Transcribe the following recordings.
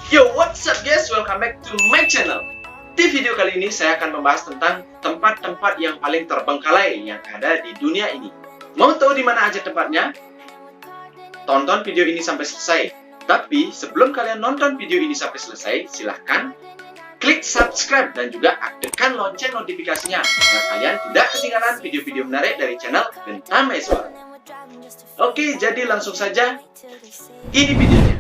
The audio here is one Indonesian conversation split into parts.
Yo, what's up guys? Welcome back to my channel. Di video kali ini saya akan membahas tentang tempat-tempat yang paling terbengkalai yang ada di dunia ini. Mau tahu di mana aja tempatnya? Tonton video ini sampai selesai. Tapi sebelum kalian nonton video ini sampai selesai, silahkan klik subscribe dan juga aktifkan lonceng notifikasinya agar kalian tidak ketinggalan video-video menarik dari channel Bentang Maeswara. Oke, jadi langsung saja. Ini videonya.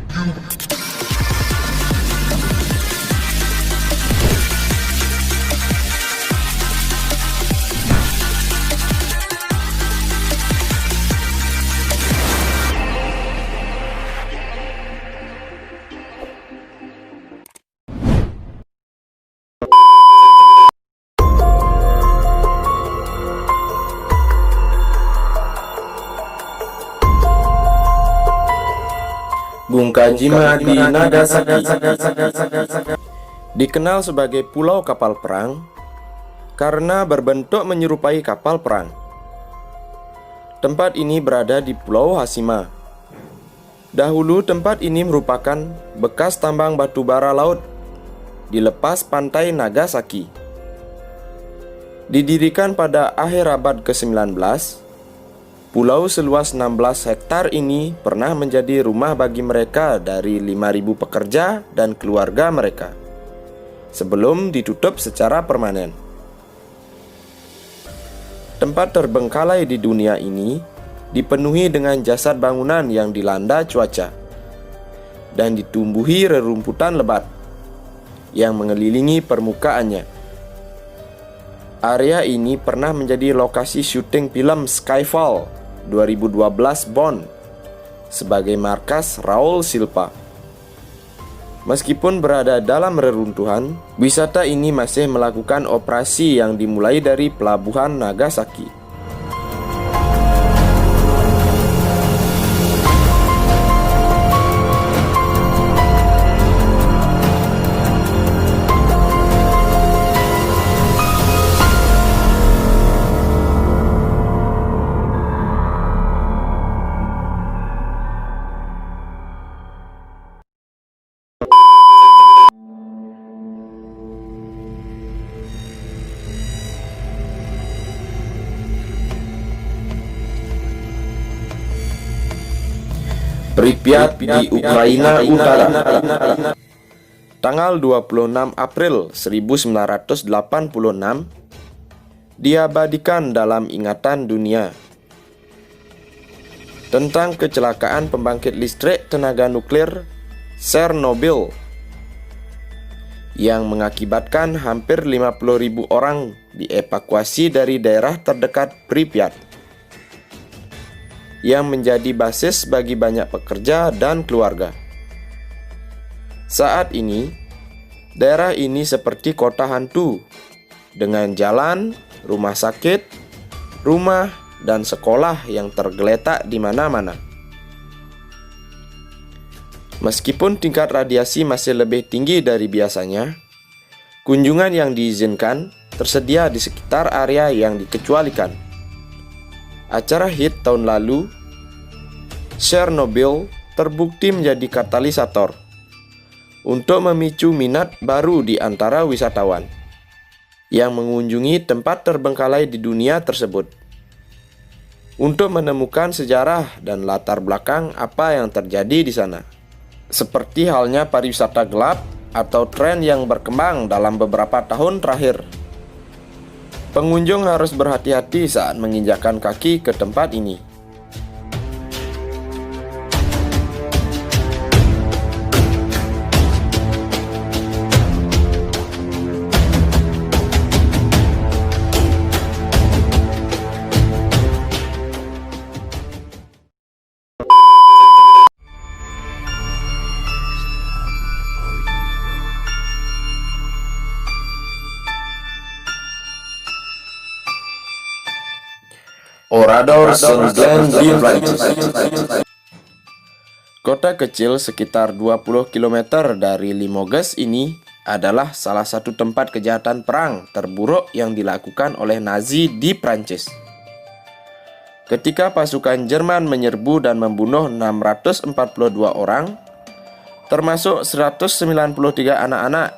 Bungkajima di Nagasaki dikenal sebagai pulau kapal perang karena berbentuk menyerupai kapal perang. Tempat ini berada di Pulau Hashima. Dahulu tempat ini merupakan bekas tambang batu bara laut di lepas pantai Nagasaki. Didirikan pada akhir abad ke-19, pulau seluas 16 hektar ini pernah menjadi rumah bagi mereka dari 5.000 pekerja dan keluarga mereka, sebelum ditutup secara permanen. Tempat terbengkalai di dunia ini dipenuhi dengan jasad bangunan yang dilanda cuaca dan ditumbuhi rerumputan lebat yang mengelilingi permukaannya. Area ini pernah menjadi lokasi syuting film Skyfall 2012 Bond sebagai markas Raul Silva. Meskipun berada dalam reruntuhan, wisata ini masih melakukan operasi yang dimulai dari pelabuhan Nagasaki. Pripyat di Ukraina Utara. Tanggal 26 April 1986 diabadikan dalam ingatan dunia tentang kecelakaan pembangkit listrik tenaga nuklir Chernobyl yang mengakibatkan hampir 50.000 orang dievakuasi dari daerah terdekat Pripyat yang menjadi basis bagi banyak pekerja dan keluarga. Saat ini, daerah ini seperti kota hantu, dengan jalan, rumah sakit, rumah, dan sekolah yang tergeletak di mana-mana. Meskipun tingkat radiasi masih lebih tinggi dari biasanya, kunjungan yang diizinkan tersedia di sekitar area yang dikecualikan. Acara hit tahun lalu, Chernobyl terbukti menjadi katalisator untuk memicu minat baru di antara wisatawan yang mengunjungi tempat terbengkalai di dunia tersebut untuk menemukan sejarah dan latar belakang apa yang terjadi di sana. Seperti halnya pariwisata gelap atau tren yang berkembang dalam beberapa tahun terakhir. Pengunjung harus berhati-hati saat menginjakkan kaki ke tempat ini. Orador Saint-Glen di Prancis. Kota kecil sekitar 20 km dari Limoges ini adalah salah satu tempat kejahatan perang terburuk yang dilakukan oleh Nazi di Prancis. Ketika pasukan Jerman menyerbu dan membunuh 642 orang, termasuk 193 anak-anak.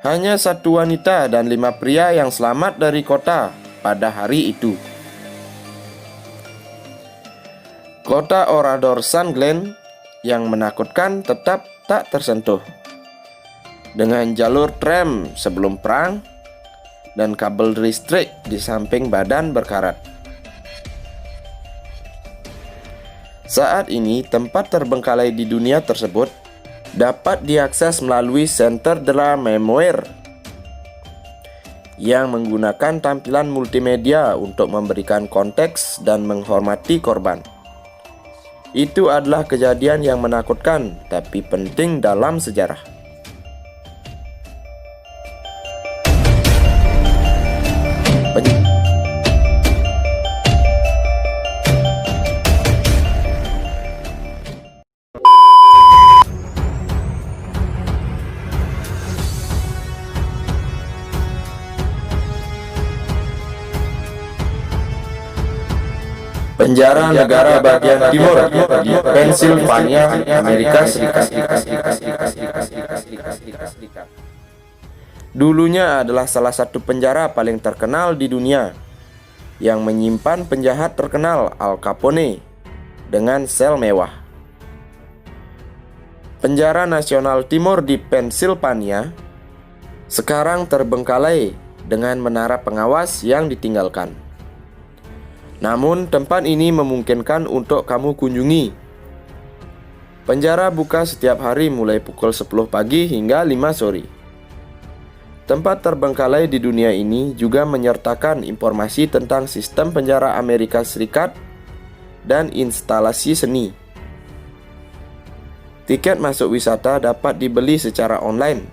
Hanya 1 wanita dan 5 pria yang selamat dari kota pada hari itu. Kota Orador San Glenn yang menakutkan tetap tak tersentuh. Dengan jalur tram sebelum perang dan kabel listrik di samping badan berkarat. Saat ini, tempat terbengkalai di dunia tersebut dapat diakses melalui Centre de la Mémoire yang menggunakan tampilan multimedia untuk memberikan konteks dan menghormati korban. Itu adalah kejadian yang menakutkan tapi penting dalam sejarah. Penjara negara bagian timur di Pennsylvania, Amerika Serikat. Dulunya adalah salah satu penjara paling terkenal di dunia yang menyimpan penjahat terkenal Al Capone dengan sel mewah. Penjara Nasional Timur di Pennsylvania sekarang terbengkalai dengan menara pengawas yang ditinggalkan. Namun, tempat ini memungkinkan untuk kamu kunjungi. Penjara buka setiap hari mulai pukul 10 pagi hingga 5 sore. Tempat terbengkalai di dunia ini juga menyertakan informasi tentang sistem penjara Amerika Serikat dan instalasi seni. Tiket masuk wisata dapat dibeli secara online.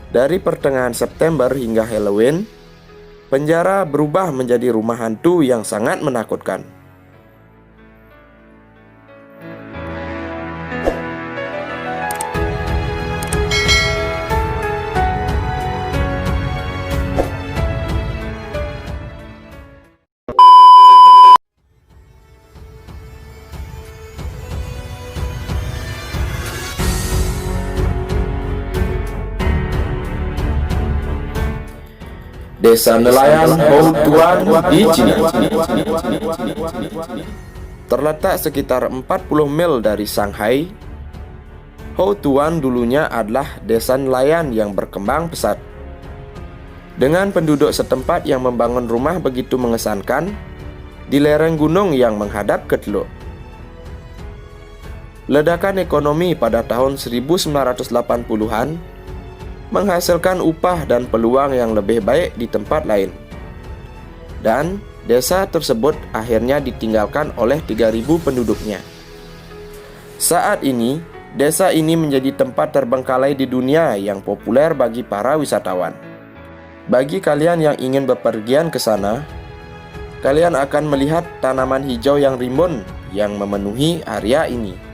Dari pertengahan September hingga Halloween, penjara berubah menjadi rumah hantu yang sangat menakutkan. Desa nelayan Hou Tuan di China. Terletak sekitar 40 mil dari Shanghai, Hou Tuan dulunya adalah desa nelayan yang berkembang pesat. Dengan penduduk setempat yang membangun rumah begitu mengesankan di lereng gunung yang menghadap ke teluk. Ledakan ekonomi pada tahun 1980-an menghasilkan upah dan peluang yang lebih baik di tempat lain. Dan desa tersebut akhirnya ditinggalkan oleh 3.000 penduduknya. Saat ini, desa ini menjadi tempat terbengkalai di dunia yang populer bagi para wisatawan. Bagi kalian yang ingin bepergian ke sana, kalian akan melihat tanaman hijau yang rimbun yang memenuhi area ini.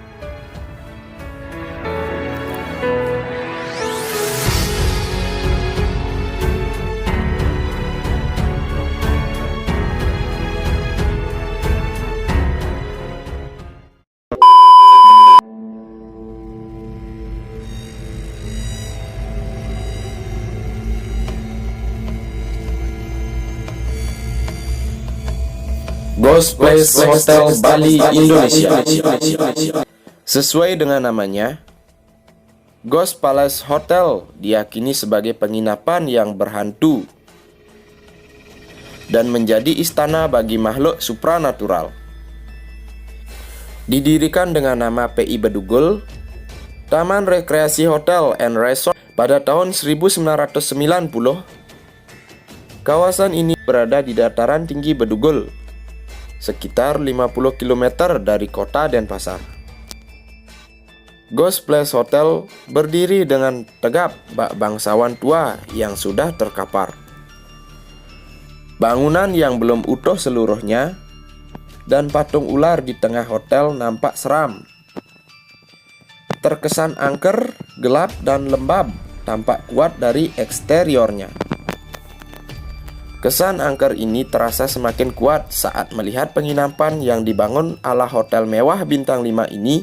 Ghost Place Hotel Bali, Indonesia. Sesuai dengan namanya, Ghost Palace Hotel diyakini sebagai penginapan yang berhantu dan menjadi istana bagi makhluk supranatural. Didirikan dengan nama PI Bedugul, Taman Rekreasi Hotel and Resort, pada tahun 1990, kawasan ini berada di dataran tinggi Bedugul, sekitar 50 km dari kota Denpasar. Ghost Place Hotel berdiri dengan tegap bak bangsawan tua yang sudah terkapar. Bangunan yang belum utuh seluruhnya dan patung ular di tengah hotel nampak seram. Terkesan angker, gelap dan lembab tampak kuat dari eksteriornya. Kesan angker ini terasa semakin kuat saat melihat penginapan yang dibangun ala hotel mewah bintang 5 ini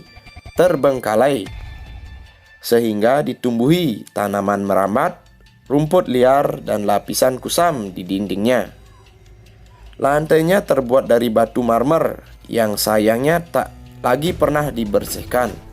terbengkalai, sehingga ditumbuhi tanaman merambat, rumput liar, dan lapisan kusam di dindingnya. Lantainya terbuat dari batu marmer yang sayangnya tak lagi pernah dibersihkan.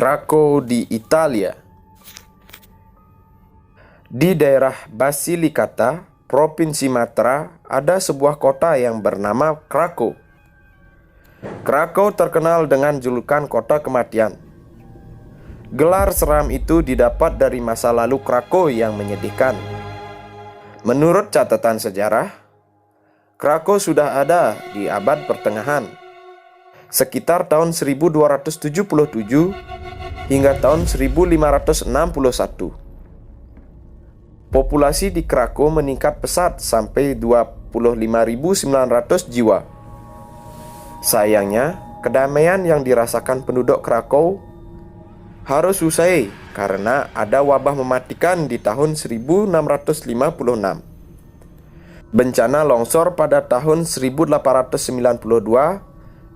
Krakow di Italia. Di daerah Basilicata, Provinsi Matra, ada sebuah kota yang bernama Krakow. Krakow terkenal dengan julukan kota kematian. Gelar seram itu didapat dari masa lalu Krakow yang menyedihkan. Menurut catatan sejarah, Krakow sudah ada di abad pertengahan, sekitar tahun 1277 hingga tahun 1561. Populasi di Krakow meningkat pesat sampai 25.900 jiwa. Sayangnya, kedamaian yang dirasakan penduduk Krakow harus usai karena ada wabah mematikan di tahun 1656. Bencana longsor pada tahun 1892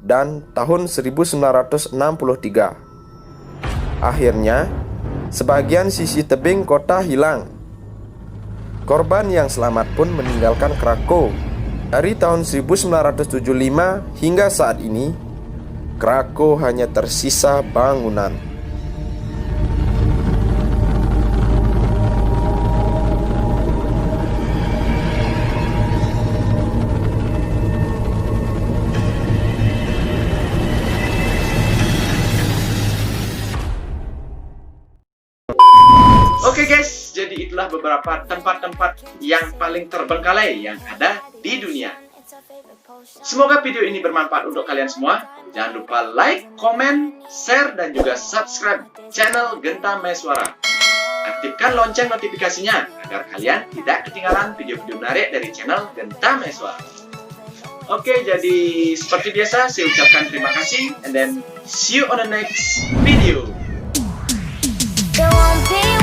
dan tahun 1963. Akhirnya, sebagian sisi tebing kota hilang. Korban yang selamat pun meninggalkan Krakow. Dari tahun 1975 hingga saat ini, Krakow hanya tersisa bangunan. Oke guys, jadi itulah beberapa tempat-tempat yang paling terbengkalai yang ada di dunia. Semoga video ini bermanfaat untuk kalian semua. Jangan lupa like, komen, share, dan juga subscribe channel Genta Maeswara. Aktifkan lonceng notifikasinya agar kalian tidak ketinggalan video-video menarik dari channel Genta Maeswara. Oke, jadi seperti biasa saya ucapkan terima kasih and then see you on the next video. There won't be